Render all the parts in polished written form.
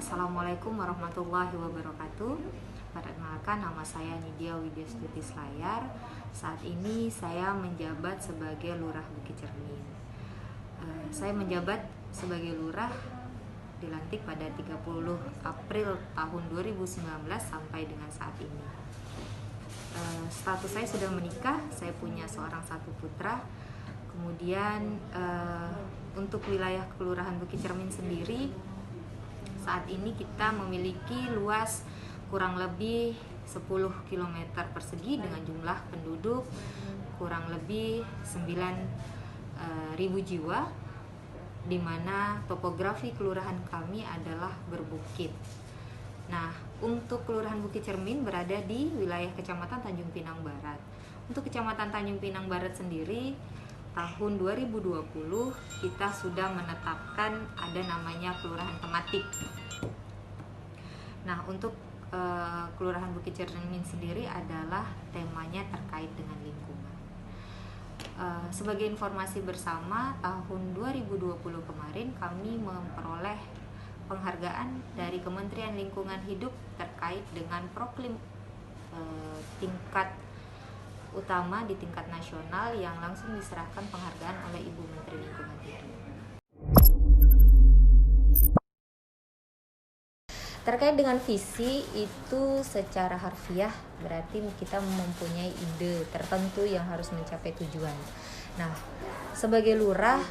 Assalamualaikum warahmatullahi wabarakatuh. Perkenalkan, nama saya Nidia Widyastuti Selayar. Saat ini saya menjabat sebagai Lurah Bukit Cermin. Saya menjabat sebagai Lurah dilantik pada 30 April tahun 2019 sampai dengan saat ini. Status saya sudah menikah, saya punya satu putra. Kemudian untuk wilayah Kelurahan Bukit Cermin sendiri, saat ini kita memiliki luas kurang lebih 10 km persegi dengan jumlah penduduk kurang lebih 9.000 jiwa, di mana topografi kelurahan kami adalah berbukit. Nah, untuk Kelurahan Bukit Cermin berada di wilayah Kecamatan Tanjung Pinang Barat. Untuk Kecamatan Tanjung Pinang Barat sendiri, tahun 2020 kita sudah menetapkan ada namanya kelurahan tematik. Nah, untuk Kelurahan Bukit Cermin sendiri adalah temanya terkait dengan lingkungan. Sebagai informasi bersama, tahun 2020 kemarin kami memperoleh penghargaan dari Kementerian Lingkungan Hidup terkait dengan proklim tingkat utama di tingkat nasional yang langsung diserahkan penghargaan oleh Ibu Menteri Lingkungan Hidup. Terkait dengan visi itu secara harfiah berarti kita mempunyai ide tertentu yang harus mencapai tujuan. Nah, sebagai lurah,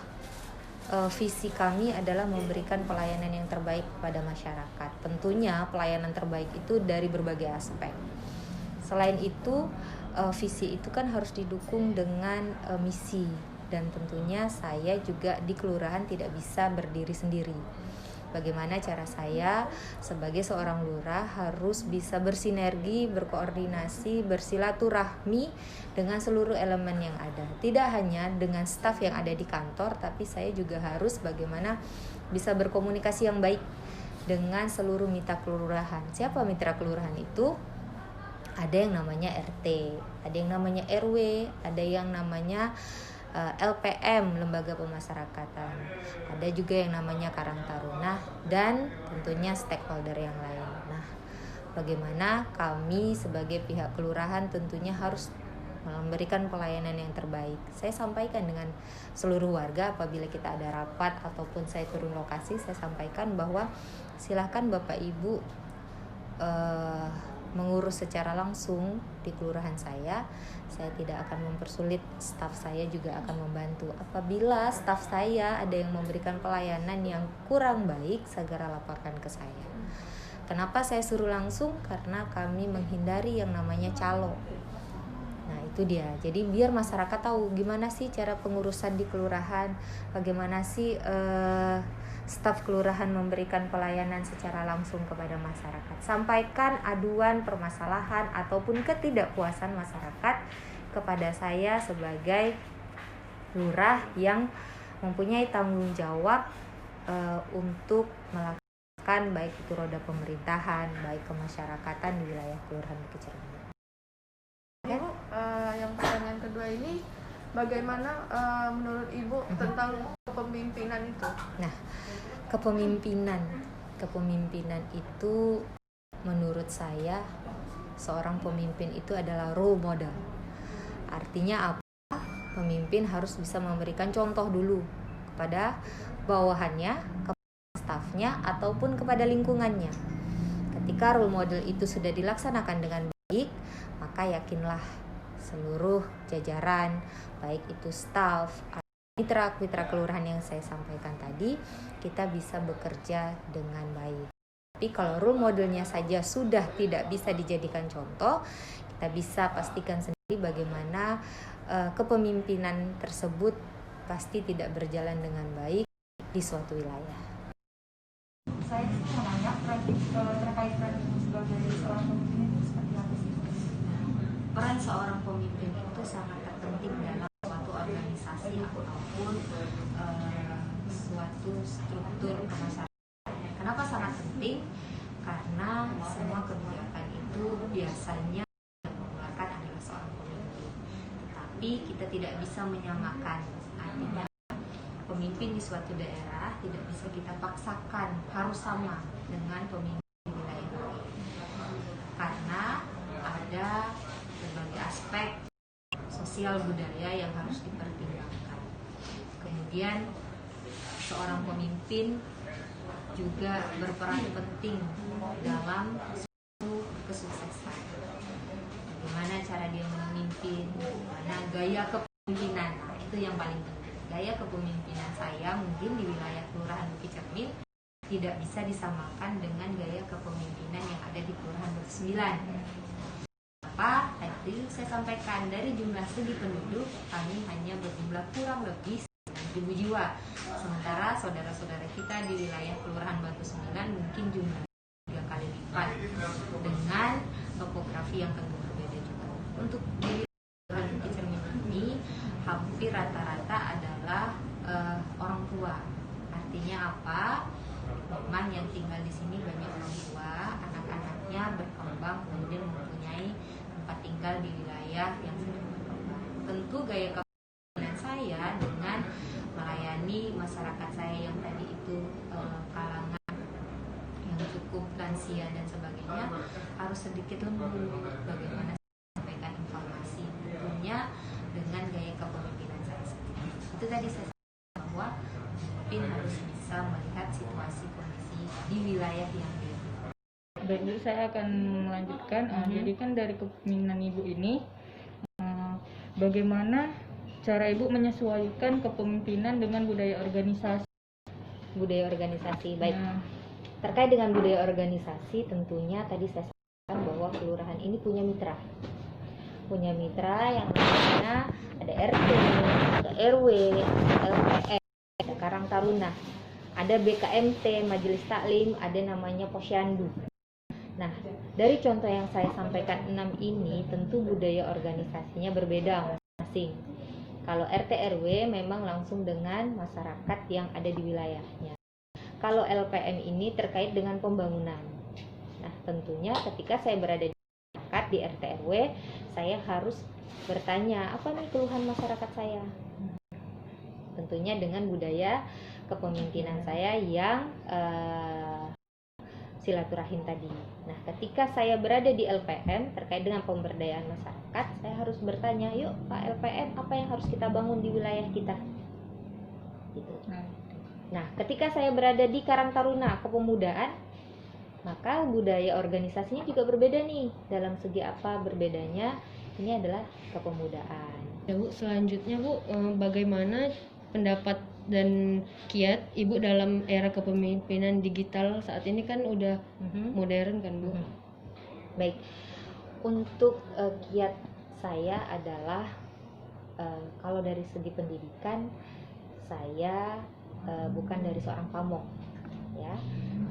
visi kami adalah memberikan pelayanan yang terbaik kepada masyarakat. Tentunya pelayanan terbaik itu dari berbagai aspek. Selain itu, visi itu kan harus didukung dengan misi, dan tentunya saya juga di kelurahan tidak bisa berdiri sendiri. Bagaimana cara saya sebagai seorang lurah harus bisa bersinergi, berkoordinasi, bersilaturahmi dengan seluruh elemen yang ada. Tidak hanya dengan staf yang ada di kantor, tapi saya juga harus bagaimana bisa berkomunikasi yang baik dengan seluruh mitra kelurahan. Siapa mitra kelurahan itu? Ada yang namanya RT, ada yang namanya RW, ada yang namanya LPM, Lembaga Pemasyarakatan, ada juga yang namanya Karang Taruna, dan tentunya stakeholder yang lain. Nah, bagaimana kami sebagai pihak kelurahan tentunya harus memberikan pelayanan yang terbaik. Saya sampaikan dengan seluruh warga apabila kita ada rapat ataupun saya turun lokasi, saya sampaikan bahwa silahkan Bapak Ibu mengurus secara langsung di kelurahan saya tidak akan mempersulit, staf saya juga akan membantu. Apabila staf saya ada yang memberikan pelayanan yang kurang baik, segera laporkan ke saya. Kenapa saya suruh langsung? Karena kami menghindari yang namanya calo. Nah, itu dia. Jadi biar masyarakat tahu gimana sih cara pengurusan di kelurahan, bagaimana sih staf kelurahan memberikan pelayanan secara langsung kepada masyarakat. Sampaikan aduan, permasalahan, ataupun ketidakpuasan masyarakat kepada saya sebagai lurah yang mempunyai tanggung jawab untuk melakukan baik itu roda pemerintahan, baik kemasyarakatan di wilayah Kelurahan Bukit Cermin. Yang pertanyaan kedua ini, bagaimana menurut Ibu tentang kepemimpinan itu? Nah, kepemimpinan itu menurut saya, seorang pemimpin itu adalah role model. Artinya apa? Pemimpin harus bisa memberikan contoh dulu kepada bawahannya, kepada stafnya, ataupun kepada lingkungannya. Ketika role model itu sudah dilaksanakan dengan baik, maka yakinlah seluruh jajaran, baik itu staf, mitra kelurahan yang saya sampaikan tadi, kita bisa bekerja dengan baik. Tapi kalau role modelnya saja sudah tidak bisa dijadikan contoh, kita bisa pastikan sendiri bagaimana kepemimpinan tersebut pasti tidak berjalan dengan baik di suatu wilayah. Saya mau nanya terkait peran sebagai seorang pemimpin itu seperti apa sih? Peran seorang pemimpin itu sangat terpenting dalam suatu organisasi ataupun suatu struktur kemasyarakatan. Kenapa sangat penting? Karena semua kebijakan itu biasanya yang mengeluarkan adalah seorang pemimpin. Tetapi kita tidak bisa menyamakan. Artinya pemimpin di suatu daerah tidak bisa kita paksakan harus sama dengan pemimpin di wilayah lain, karena ada berbagai aspek sosial budaya yang harus dipertimbangkan. Kemudian seorang pemimpin juga berperan penting dalam suatu kesuksesan. Bagaimana cara dia memimpin, bagaimana gaya kepemimpinan, nah, itu yang paling penting. Gaya kepemimpinan saya mungkin di wilayah Kelurahan Bukit Cermin tidak bisa disamakan dengan gaya kepemimpinan yang ada di Kelurahan Batu 9. Apa? Tadi saya sampaikan, dari jumlah segi penduduk kami hanya berjumlah kurang lebih 9.000 jiwa. Sementara saudara-saudara kita di wilayah Kelurahan Batu 9 mungkin jumlah 3 kali lipat dengan topografi yang tentu berbeda juga. Untuk di Kelurahan Bukit Cermin ini hampir rata-rata adalah orang tua. Artinya apa? Memang yang tinggal di sini banyak orang tua, anak-anaknya berkembang kemudian mempunyai tempat tinggal di wilayah yang sedang berkembang. Tentu gaya kepemimpinan saya dengan melayani masyarakat saya yang tadi itu kalangan yang cukup lansia dan sebagainya harus sedikit lembut. Bagaimana saya sampaikan informasi tentunya dengan gaya kepemimpinan saya sendiri. Itu tadi saya sampaikan bahwa pemimpin harus bisa melihat situasi kondisi di wilayah yang dia. Baik, Bu, saya akan melanjutkan. Jadi kan dari kepemimpinan Ibu ini, bagaimana cara Ibu menyesuaikan kepemimpinan dengan budaya organisasi? Budaya organisasi, baik. Terkait dengan budaya organisasi, tentunya tadi saya sampaikan bahwa kelurahan ini punya mitra. Punya mitra yang namanya ada RT, ada RW, ada LPM, ada Karang Taruna, ada BKMT, Majelis Taklim, ada namanya Posyandu. Nah, dari contoh yang saya sampaikan 6 ini, tentu budaya organisasinya berbeda masing-masing. Kalau RT RW memang langsung dengan masyarakat yang ada di wilayahnya. Kalau LPM ini terkait dengan pembangunan. Nah, tentunya ketika saya berada di masyarakat di RT RW, saya harus bertanya, apa nih keluhan masyarakat saya? Tentunya dengan budaya kepemimpinan saya yang silaturahim tadi. Nah, ketika saya berada di LPM terkait dengan pemberdayaan masyarakat, saya harus bertanya, yuk Pak LPM, apa yang harus kita bangun di wilayah kita? Gitu. Nah, ketika saya berada di Karang Taruna kepemudaan, maka budaya organisasinya juga berbeda nih. Dalam segi apa berbedanya? Ini adalah kepemudaan. Ya Bu, selanjutnya Bu, bagaimana pendapat dan kiat Ibu dalam era kepemimpinan digital saat ini kan udah modern kan Bu? Baik, untuk kiat saya adalah kalau dari segi pendidikan saya bukan dari seorang pamong, ya.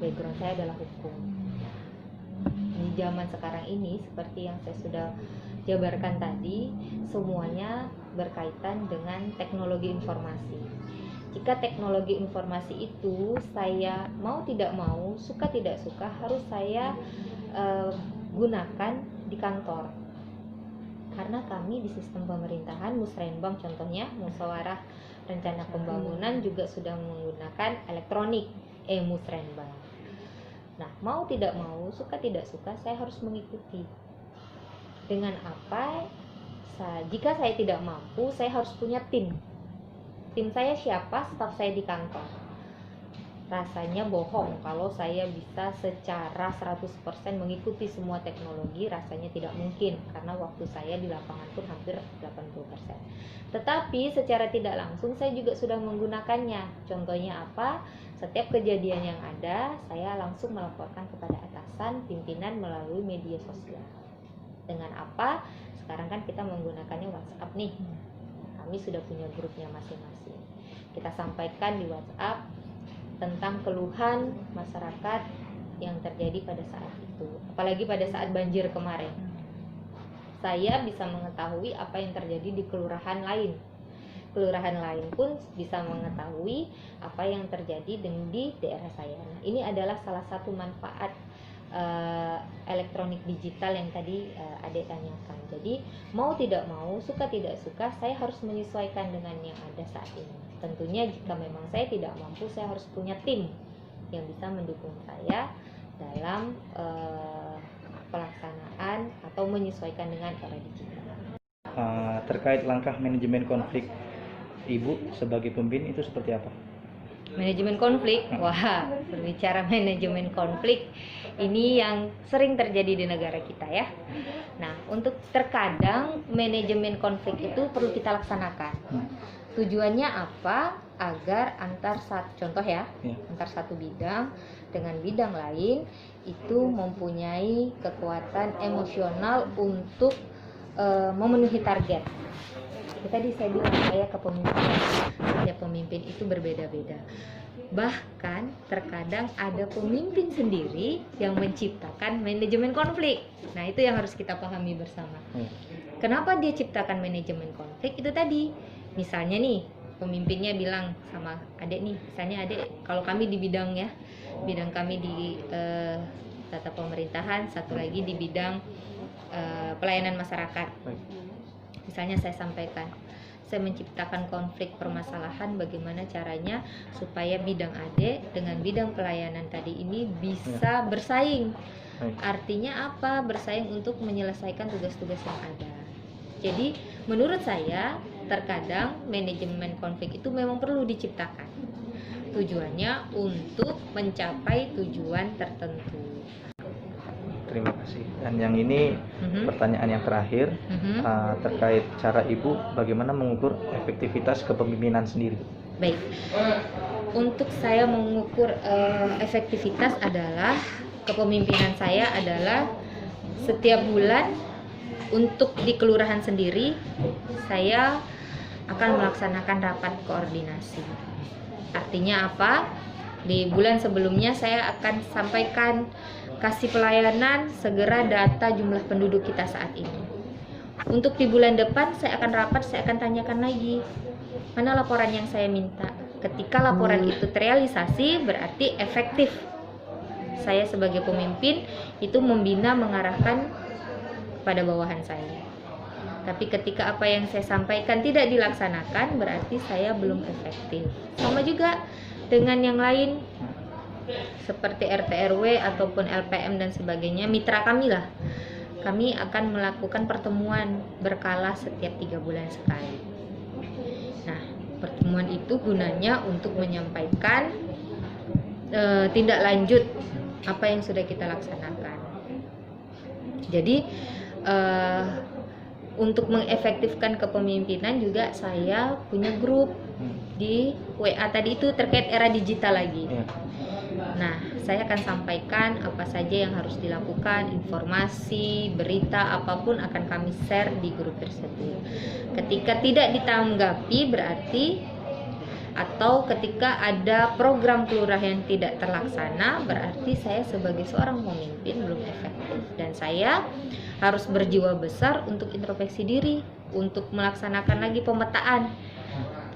Background saya adalah hukum. Di zaman sekarang ini seperti yang saya sudah jabarkan tadi, semuanya berkaitan dengan teknologi informasi. Jika teknologi informasi itu saya mau tidak mau, suka tidak suka harus saya gunakan di kantor. Karena kami di sistem pemerintahan, Musrenbang contohnya, musyawarah rencana pembangunan juga sudah menggunakan elektronik, Musrenbang. Nah, mau tidak mau, suka tidak suka, saya harus mengikuti. Dengan apa? Jika saya tidak mampu, saya harus punya tim. Tim saya siapa? Staf saya di kantor. Rasanya bohong kalau saya bisa secara 100% mengikuti semua teknologi, rasanya tidak mungkin karena waktu saya di lapangan pun hampir 80%. Tetapi secara tidak langsung saya juga sudah menggunakannya. Contohnya apa? Setiap kejadian yang ada, saya langsung melaporkan kepada atasan, pimpinan melalui media sosial. Dengan apa? Sekarang kan kita menggunakannya WhatsApp nih. Kami sudah punya grupnya masing-masing. Kita sampaikan di WhatsApp tentang keluhan masyarakat yang terjadi pada saat itu. Apalagi pada saat banjir kemarin. Saya bisa mengetahui apa yang terjadi di kelurahan lain. Kelurahan lain pun bisa mengetahui apa yang terjadi di daerah saya. Nah, ini adalah salah satu manfaat elektronik digital yang tadi Adek tanyakan. Jadi mau tidak mau, suka tidak suka, saya harus menyesuaikan dengan yang ada saat ini. tentunya jika memang saya tidak mampu, saya harus punya tim yang bisa mendukung saya dalam pelaksanaan atau menyesuaikan dengan era digital. Terkait langkah manajemen konflik Ibu sebagai pemimpin itu seperti apa? Manajemen konflik, wah, berbicara manajemen konflik, ini yang sering terjadi di negara kita ya. Nah, untuk terkadang manajemen konflik itu perlu kita laksanakan. Tujuannya apa? Agar antar satu bidang dengan bidang lain itu mempunyai kekuatan emosional untuk memenuhi target. Tadi saya bilang setiap pemimpin itu berbeda-beda. Bahkan terkadang ada pemimpin sendiri yang menciptakan manajemen konflik. Nah, itu yang harus kita pahami bersama. Kenapa dia ciptakan manajemen konflik? Itu tadi, misalnya nih pemimpinnya bilang sama adek nih, misalnya adek, kalau kami di bidang kami di tata pemerintahan, satu lagi di bidang pelayanan masyarakat. Misalnya saya sampaikan, saya menciptakan konflik permasalahan bagaimana caranya supaya bidang AD dengan bidang pelayanan tadi ini bisa bersaing. Artinya apa? Bersaing untuk menyelesaikan tugas-tugas yang ada. Jadi menurut saya terkadang manajemen konflik itu memang perlu diciptakan. Tujuannya untuk mencapai tujuan tertentu. Terima kasih. Dan yang ini pertanyaan yang terakhir terkait cara Ibu bagaimana mengukur efektivitas kepemimpinan sendiri. Baik, untuk saya mengukur efektivitas adalah kepemimpinan saya adalah setiap bulan untuk di kelurahan sendiri saya akan melaksanakan rapat koordinasi. Artinya apa? Di bulan sebelumnya saya akan sampaikan kasih pelayanan segera data jumlah penduduk kita saat ini. Untuk di bulan depan saya akan rapat, saya akan tanyakan lagi mana laporan yang saya minta. Ketika laporan itu terrealisasi berarti efektif. Saya sebagai pemimpin itu membina, mengarahkan kepada bawahan saya. Tapi ketika apa yang saya sampaikan tidak dilaksanakan berarti saya belum efektif. Sama juga dengan yang lain seperti RT RW ataupun LPM dan sebagainya, mitra kami lah. Kami akan melakukan pertemuan berkala setiap 3 bulan sekali. Nah, pertemuan itu gunanya untuk menyampaikan tindak lanjut apa yang sudah kita laksanakan. Jadi untuk mengefektifkan kepemimpinan juga saya punya grup di WA tadi itu terkait era digital lagi. Nah, saya akan sampaikan apa saja yang harus dilakukan, informasi, berita, apapun akan kami share di grup tersebut. Ketika tidak ditanggapi berarti atau ketika ada program kelurahan yang tidak terlaksana berarti saya sebagai seorang pemimpin belum efektif dan saya harus berjiwa besar untuk introspeksi diri, untuk melaksanakan lagi pemetaan.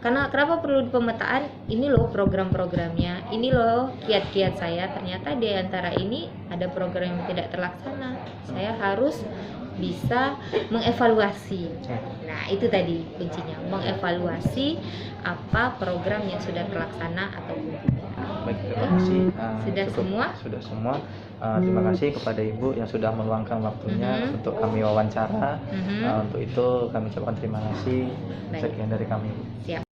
Karena kenapa perlu pemetaan? Ini loh program-programnya, ini loh kiat-kiat saya. Ternyata di antara ini ada program yang tidak terlaksana. Saya harus bisa mengevaluasi. Nah, itu tadi kuncinya, mengevaluasi apa program yang sudah terlaksana atau tidak. Baik, terima kasih. Sudah semua? Sudah semua. Terima kasih kepada Ibu yang sudah meluangkan waktunya untuk kami wawancara. Untuk itu kami ucapkan terima kasih. Baik. Sekian dari kami. Siap.